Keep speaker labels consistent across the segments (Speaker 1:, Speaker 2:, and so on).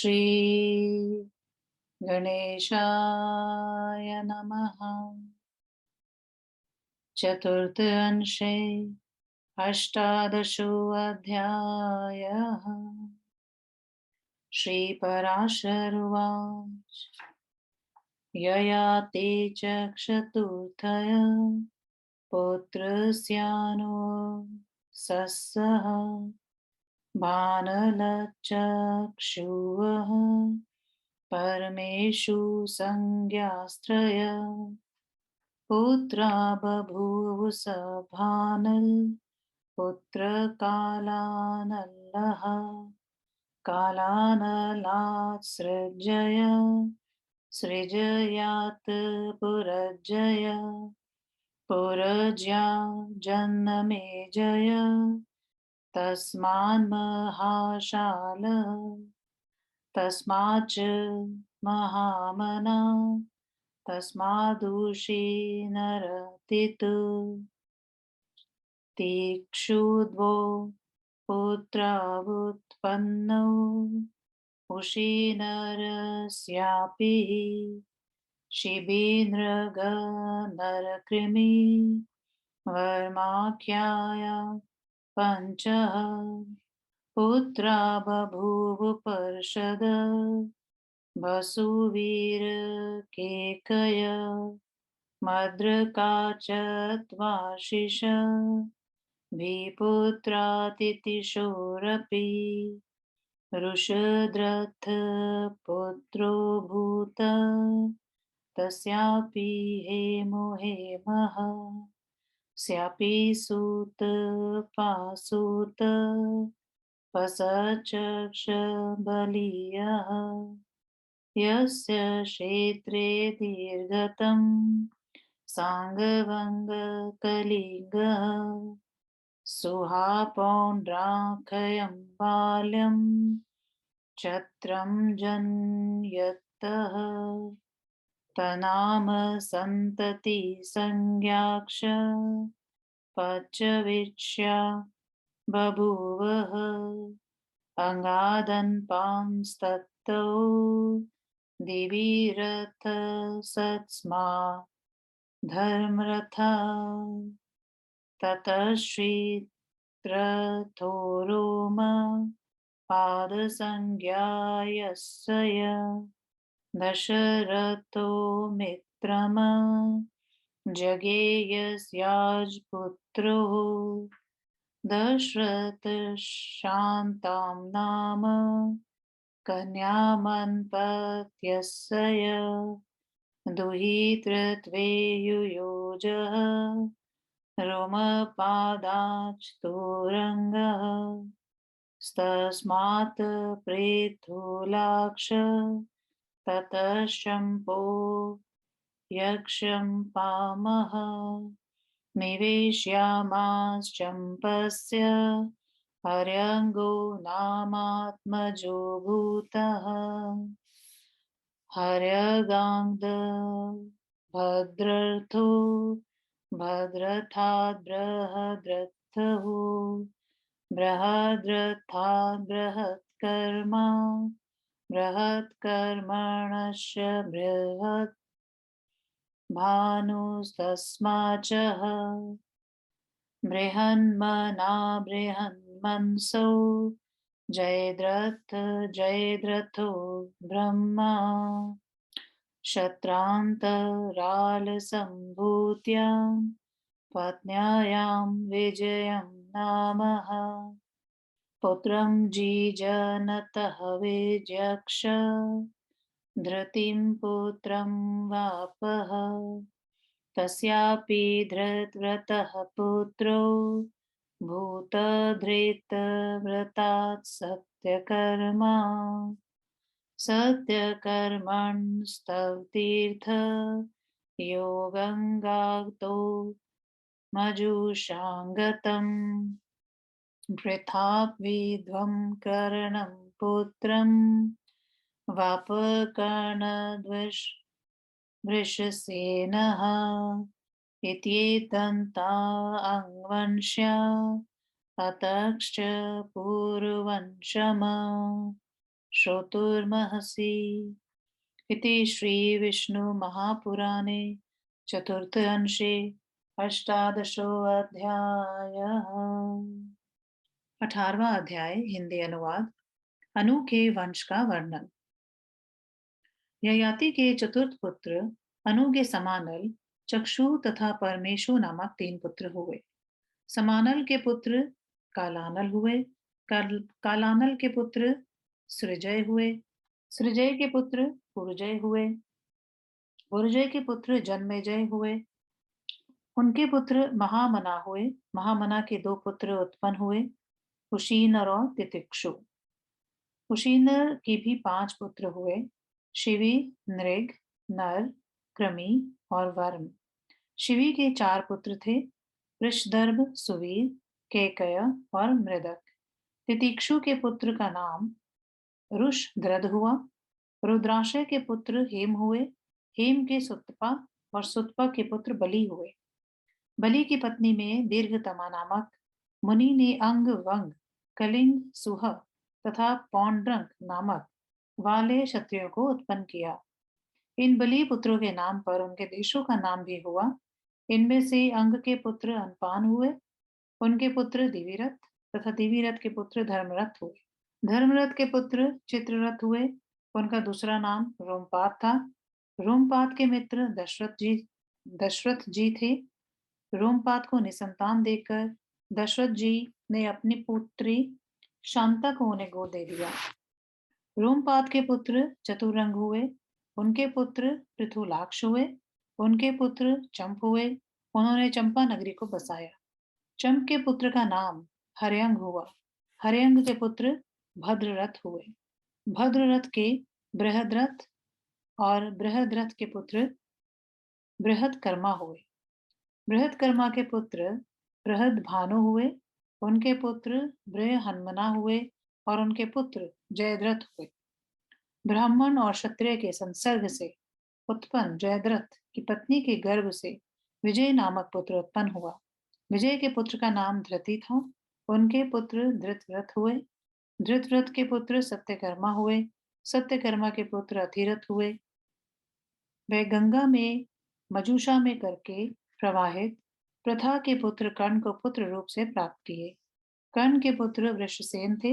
Speaker 1: श्री गणेशाय नमः। चतुर्थ अंशे अष्टादशो अध्यायः। श्रीपराशर उवाच। यया ते चक्षतुर्थय पुत्रस्यानो सस्सः भानलचक्षुवः परमेषु संज्ञास्त्रय पुत्रा बभूवुस भानल पुत्रकालानलः कालानलात्सृजय सृजयात् पुरजय पुरज्या जन्मेजय तस्मान्महाशाल तस्माच्च महामना तस्मादुषी नरतितु तिक्षुद्वो पुत्रावुत्पन्नौ उषी नरस्यापि शिबीनृगनरकृमि वर्माख्याया पञ्चः पुत्रा बभूव पर्षद वसुवीरकेकय मद्रका चत्वाशिष विपुत्रातितिशोरपि वृषद्रथ पुत्रो भूत तस्यापि हेमो हेमः स्यापि सूत पासूत पसचक्ष बलीयः यस्य क्षेत्रे दीर्घतं सांगवङ्गकलिङ्गः सुहापौण्ड्राखयं बाल्यं छत्रं जन्यतः तनाम सन्तति संज्ञाक्ष पच्चविष्या बभूवः अङ्गादन्पांस्ततो दिवि रथसत्स्मा धर्मरथा ततः श्रीरथोरोम पादसंज्ञायस्य दशरथो मित्रम जगेयस्याजपुत्रो दशरथशान्तां नाम कन्यामन्पत्यस्य दुहितृत्वे युयोजः रोमपादाच्तुरङ्गः तस्मात् पृथुलाक्ष ततः शम्पो यक्षम्पामः निवेशयामाश्चम्पस्य हर्यङ्गो नामात्मजो भूतः हर्यगाङ्ग भद्रर्थो भद्रथाद् बृहद्रथः बृहद्रथाद् बृहत्कर्मा बृहत्कर्मणस्य बृहत् भानुस्तस्माच्च बृहन्मना बृहन्मनसो जयद्रथ जयद्रथो ब्रह्मा क्षत्रान्तरालसम्भूत्यां पत्न्यायां विजयं नामः पुत्रं जीजनतः विजक्ष धृतिं पुत्रं वापः तस्यापि धृतव्रतः पुत्रो भूतधृतव्रतात् सत्यकर्मा सत्यकर्मणस्तवतीर्थ योगङ्गातो मजुषाङ्गतम् वृथा विध्वं करणं पुत्रं वृषसेनः इत्येतन्ता अङ्वंश्या अतश्च पूर्ववंशम् श्रोतुर्महसि। इति श्री विष्णु महापुराणे चतुर्थ अंशे अष्टादशो अध्यायः। 18वां अध्याय हिंदी अनुवाद। अनु के वंश का वर्णन। ययाति के चतुर्थ पुत्र अनु के समानल, चक्षु तथा परमेशु नामक 3 पुत्र हुए। समानल के पुत्र कालानल हुए। कालानल के पुत्र सृजय हुए। सृजय के पुत्र पुरजय हुए। पुरजय के पुत्र जन्मेजय हुए। उनके पुत्र महामना हुए। महामना के 2 पुत्र उत्पन्न हुए, कुशीनर और तितिक्षु। कुशीनर के भी 5 पुत्र हुए, शिवी, नृग, नर, क्रमी और वर्म। शिवी के 4 पुत्र थे, वृषदर्भ, सुवीर, केकय और मृदक। तितिक्षु के पुत्र का नाम रुषद्रद हुआ। रुद्राशय के पुत्र हेम हुए। हेम के सुतपा और सुतपा के पुत्र बलि हुए। बलि की पत्नी में दीर्घतमा नामक मुनि ने अंग, वंग, कलिंग, सुह तथा पौंड्रंक नामक वाले क्षत्रियों को उत्पन्न किया। इन बलि पुत्रों के नाम पर उनके देशों का नाम भी हुआ। इनमें से अंग के पुत्र अनपान हुए। उनके पुत्र दिविरथ तथा दिविरथ के पुत्र धर्मरथ हुए। धर्मरथ के पुत्र चित्ररथ हुए। उनका दूसरा नाम रोमपाद था। रोमपाद के मित्र दशरथ जी थे। रोमपाद को निसंतान देखकर दशरथ जी ने अपनी पुत्री शांता को उन्हें गोद दे दिया। रोमपाद के पुत्र चतुरंग हुए। उनके पुत्र पृथुलाक्ष हुए। उनके पुत्र चंप हुए। उन्होंने चंपा नगरी को बसाया। चंप के पुत्र का नाम हर्यंग हुआ। हर्यंग के पुत्र भद्ररथ हुए। भद्ररथ के बृहद्रथ और बृहद्रथ के पुत्र बृहदकर्मा हुए। बृहदकर्मा के पुत्र बृहदभानु हुए। उनके पुत्र बृहन्मना हुए और उनके पुत्र जयद्रथ हुए। ब्राह्मण और क्षत्रिय के संसर्ग से उत्पन्न जयद्रथ की पत्नी के गर्भ से विजय नामक पुत्र उत्पन्न हुआ। विजय के पुत्र का नाम धृति था। उनके पुत्र धृतव्रत हुए। धृतव्रत के पुत्र सत्यकर्मा हुए। सत्यकर्मा के पुत्र अथिरथ हुए। वे गंगा में मजुषा में करके प्रवाहित प्रथा के पुत्र कर्ण को पुत्र रूप से प्राप्त किए। कर्ण के पुत्र वृषसेन थे।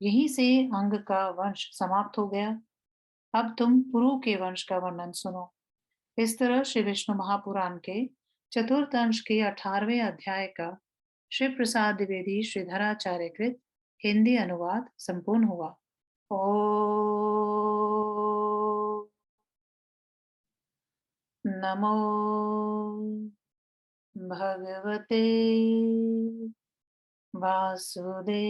Speaker 1: यहीं से अंग का वंश समाप्त हो गया। अब तुम पुरु के वंश का वर्णन सुनो। इस तरह श्री विष्णु महापुराण के चतुर्थ अंश के 18वें अध्याय का श्री प्रसाद द्विवेदी श्रीधराचार्य कृत हिंदी अनुवाद संपूर्ण हुआ। ओ नमो भगवते वासुदेवाय।